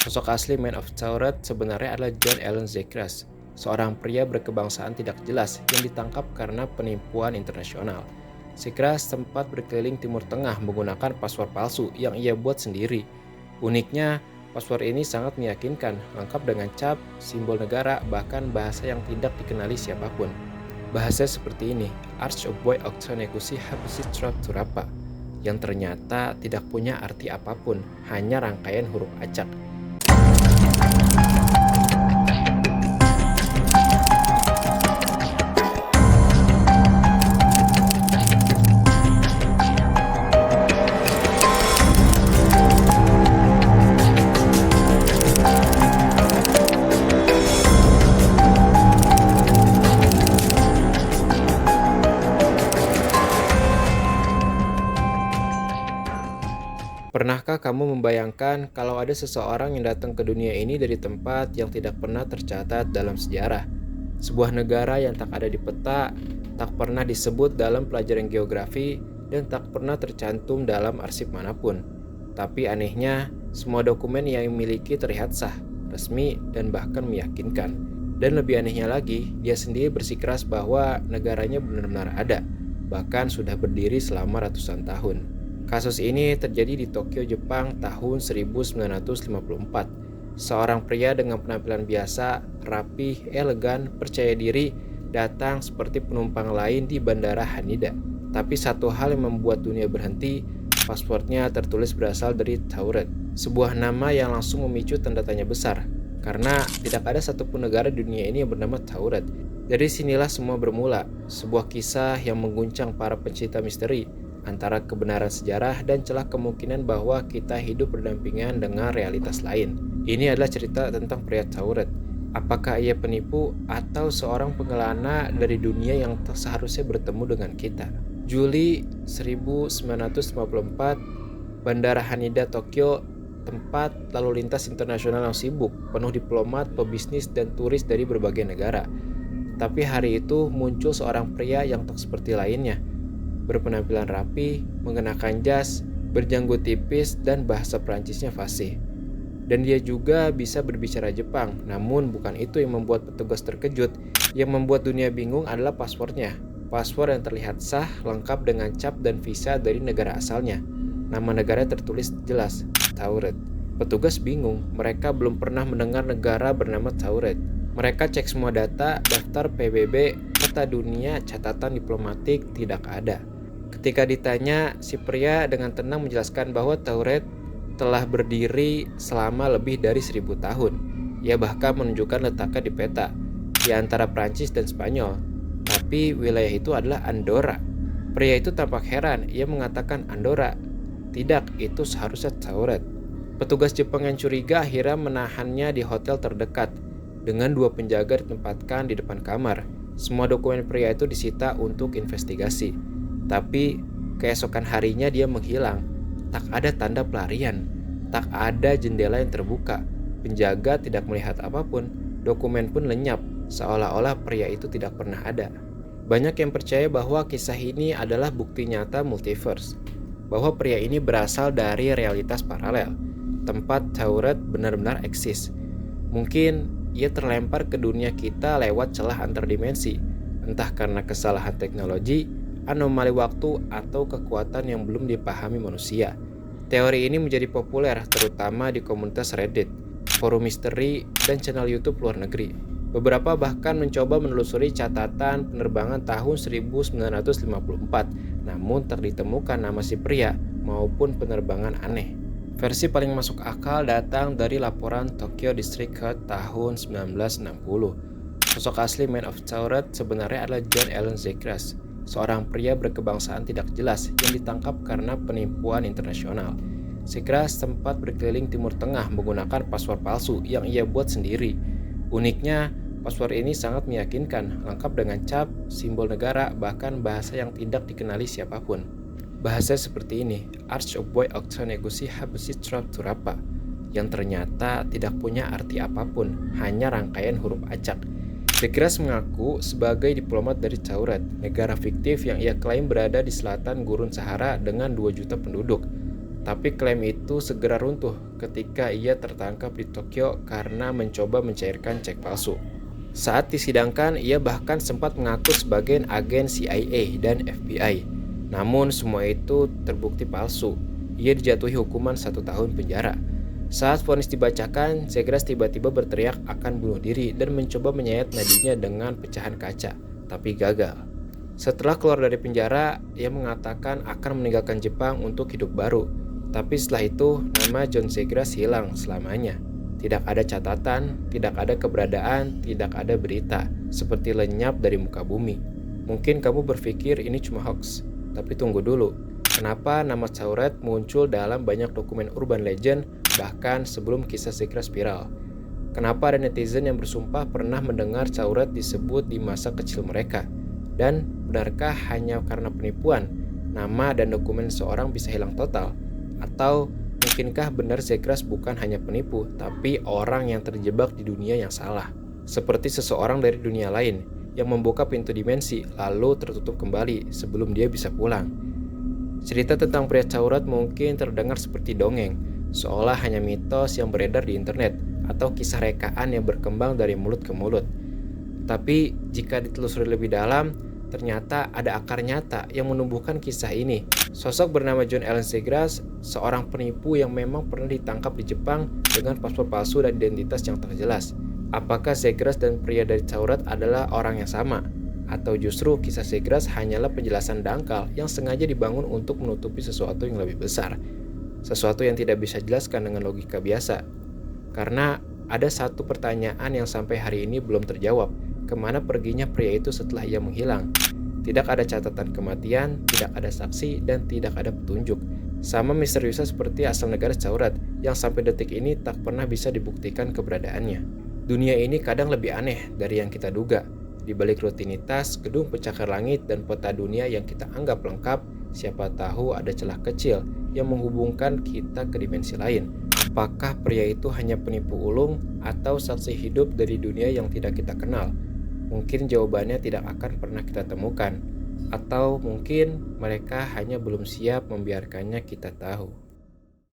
Sosok asli Man of Tauret sebenarnya adalah John Allen Zekras, seorang pria berkebangsaan tidak jelas yang ditangkap karena penipuan internasional. Zekras sempat berkeliling Timur Tengah menggunakan paspor palsu yang ia buat sendiri. Uniknya, paspor ini sangat meyakinkan, lengkap dengan cap, simbol negara, bahkan bahasa yang tidak dikenali siapapun. Bahasa seperti ini, Arch of Boy Octonekusi Habusi Trop Turapa, yang ternyata tidak punya arti apapun, hanya rangkaian huruf acak. Pernahkah kamu membayangkan kalau ada seseorang yang datang ke dunia ini dari tempat yang tidak pernah tercatat dalam sejarah? Sebuah negara yang tak ada di peta, tak pernah disebut dalam pelajaran geografi, dan tak pernah tercantum dalam arsip manapun. Tapi anehnya, semua dokumen yang dimiliki terlihat sah, resmi, dan bahkan meyakinkan. Dan lebih anehnya lagi, dia sendiri bersikeras bahwa negaranya benar-benar ada, bahkan sudah berdiri selama ratusan tahun. Kasus ini terjadi di Tokyo, Jepang tahun 1954. Seorang pria dengan penampilan biasa, rapih, elegan, percaya diri, datang seperti penumpang lain di Bandara Haneda. Tapi satu hal yang membuat dunia berhenti, paspornya tertulis berasal dari Tauret, sebuah nama yang langsung memicu tanda tanya besar, karena tidak ada satupun negara di dunia ini yang bernama Tauret. Dari sinilah semua bermula, sebuah kisah yang mengguncang para pencinta misteri, antara kebenaran sejarah dan celah kemungkinan bahwa kita hidup berdampingan dengan realitas lain. Ini adalah cerita tentang pria Tauret. Apakah ia penipu atau seorang pengelana dari dunia yang seharusnya bertemu dengan kita? Juli 1954, Bandara Haneda, Tokyo, tempat lalu lintas internasional yang sibuk, penuh diplomat, pebisnis, dan turis dari berbagai negara. Tapi hari itu muncul seorang pria yang tak seperti lainnya, berpenampilan rapi, mengenakan jas, berjanggut tipis, dan bahasa Prancisnya fasih. Dan dia juga bisa berbicara Jepang, namun bukan itu yang membuat petugas terkejut. Yang membuat dunia bingung adalah paspornya. Paspor yang terlihat sah, lengkap dengan cap dan visa dari negara asalnya. Nama negara tertulis jelas, Tauret. Petugas bingung, mereka belum pernah mendengar negara bernama Tauret. Mereka cek semua data, daftar PBB, peta dunia, catatan diplomatik, tidak ada. Ketika ditanya, si pria dengan tenang menjelaskan bahwa Tauret telah berdiri selama lebih dari 1000 tahun. Ia bahkan menunjukkan letaknya di peta, di antara Prancis dan Spanyol. Tapi wilayah itu adalah Andorra. Pria itu tampak heran, ia mengatakan Andorra. Tidak, itu seharusnya Tauret. Petugas Jepang yang curiga akhirnya menahannya di hotel terdekat, dengan 2 penjaga ditempatkan di depan kamar. Semua dokumen pria itu disita untuk investigasi. Tapi keesokan harinya dia menghilang. Tak ada tanda pelarian, tak ada jendela yang terbuka. Penjaga tidak melihat apapun, dokumen pun lenyap, seolah-olah pria itu tidak pernah ada. Banyak yang percaya bahwa kisah ini adalah bukti nyata multiverse, bahwa pria ini berasal dari realitas paralel, tempat Tauret benar-benar eksis. Mungkin ia terlempar ke dunia kita lewat celah antar dimensi, entah karena kesalahan teknologi, anomali waktu, atau kekuatan yang belum dipahami manusia. Teori ini menjadi populer terutama di komunitas Reddit, forum misteri, dan channel YouTube luar negeri. Beberapa bahkan mencoba menelusuri catatan penerbangan tahun 1954, namun tak ditemukan nama si pria maupun penerbangan aneh. Versi paling masuk akal datang dari laporan Tokyo District Court tahun 1960. Sosok asli Man of Tauret sebenarnya adalah John Allen Zekras, seorang pria berkebangsaan tidak jelas yang ditangkap karena penipuan internasional. Zekras sempat berkeliling Timur Tengah menggunakan paspor palsu yang ia buat sendiri. Uniknya, paspor ini sangat meyakinkan, lengkap dengan cap, simbol negara, bahkan bahasa yang tidak dikenali siapapun. Bahasa seperti ini, Arch of Boy Octonekusi Habusi Trop Turapa, yang ternyata tidak punya arti apapun, hanya rangkaian huruf acak. Zekras mengaku sebagai diplomat dari Tauret, negara fiktif yang ia klaim berada di selatan Gurun Sahara dengan 2 juta penduduk. Tapi klaim itu segera runtuh ketika ia tertangkap di Tokyo karena mencoba mencairkan cek palsu. Saat disidangkan, ia bahkan sempat mengaku sebagai agen CIA dan FBI. Namun semua itu terbukti palsu. Ia dijatuhi hukuman 1 tahun penjara. Saat vonis dibacakan, Zegras tiba-tiba berteriak akan bunuh diri dan mencoba menyayat nadinya dengan pecahan kaca, tapi gagal. Setelah keluar dari penjara, ia mengatakan akan meninggalkan Jepang untuk hidup baru. Tapi setelah itu, nama John Zegras hilang selamanya. Tidak ada catatan, tidak ada keberadaan, tidak ada berita, seperti lenyap dari muka bumi. Mungkin kamu berpikir ini cuma hoax, tapi tunggu dulu. Kenapa nama Cauret muncul dalam banyak dokumen urban legend bahkan sebelum kisah Zegras viral? Kenapa ada netizen yang bersumpah pernah mendengar Cauret disebut di masa kecil mereka? Dan benarkah hanya karena penipuan, nama dan dokumen seorang bisa hilang total? Atau mungkinkah benar Zegras bukan hanya penipu, tapi orang yang terjebak di dunia yang salah? Seperti seseorang dari dunia lain yang membuka pintu dimensi lalu tertutup kembali sebelum dia bisa pulang. Cerita tentang pria Cauret mungkin terdengar seperti dongeng, seolah hanya mitos yang beredar di internet atau kisah rekaan yang berkembang dari mulut ke mulut. Tapi jika ditelusuri lebih dalam, ternyata ada akar nyata yang menumbuhkan kisah ini. Sosok bernama John Allen Zegras, seorang penipu yang memang pernah ditangkap di Jepang dengan paspor palsu dan identitas yang tak jelas. Apakah Zegras dan pria dari Cauret adalah orang yang sama? Atau justru kisah Zegras hanyalah penjelasan dangkal yang sengaja dibangun untuk menutupi sesuatu yang lebih besar? Sesuatu yang tidak bisa dijelaskan dengan logika biasa. Karena ada satu pertanyaan yang sampai hari ini belum terjawab. Kemana perginya pria itu setelah ia menghilang? Tidak ada catatan kematian, tidak ada saksi, dan tidak ada petunjuk. Sama misteriusnya seperti asal negara Cauret yang sampai detik ini tak pernah bisa dibuktikan keberadaannya. Dunia ini kadang lebih aneh dari yang kita duga. Di balik rutinitas, gedung pencakar langit, dan peta dunia yang kita anggap lengkap, siapa tahu ada celah kecil yang menghubungkan kita ke dimensi lain. Apakah pria itu hanya penipu ulung atau saksi hidup dari dunia yang tidak kita kenal? Mungkin jawabannya tidak akan pernah kita temukan. Atau mungkin mereka hanya belum siap membiarkannya kita tahu.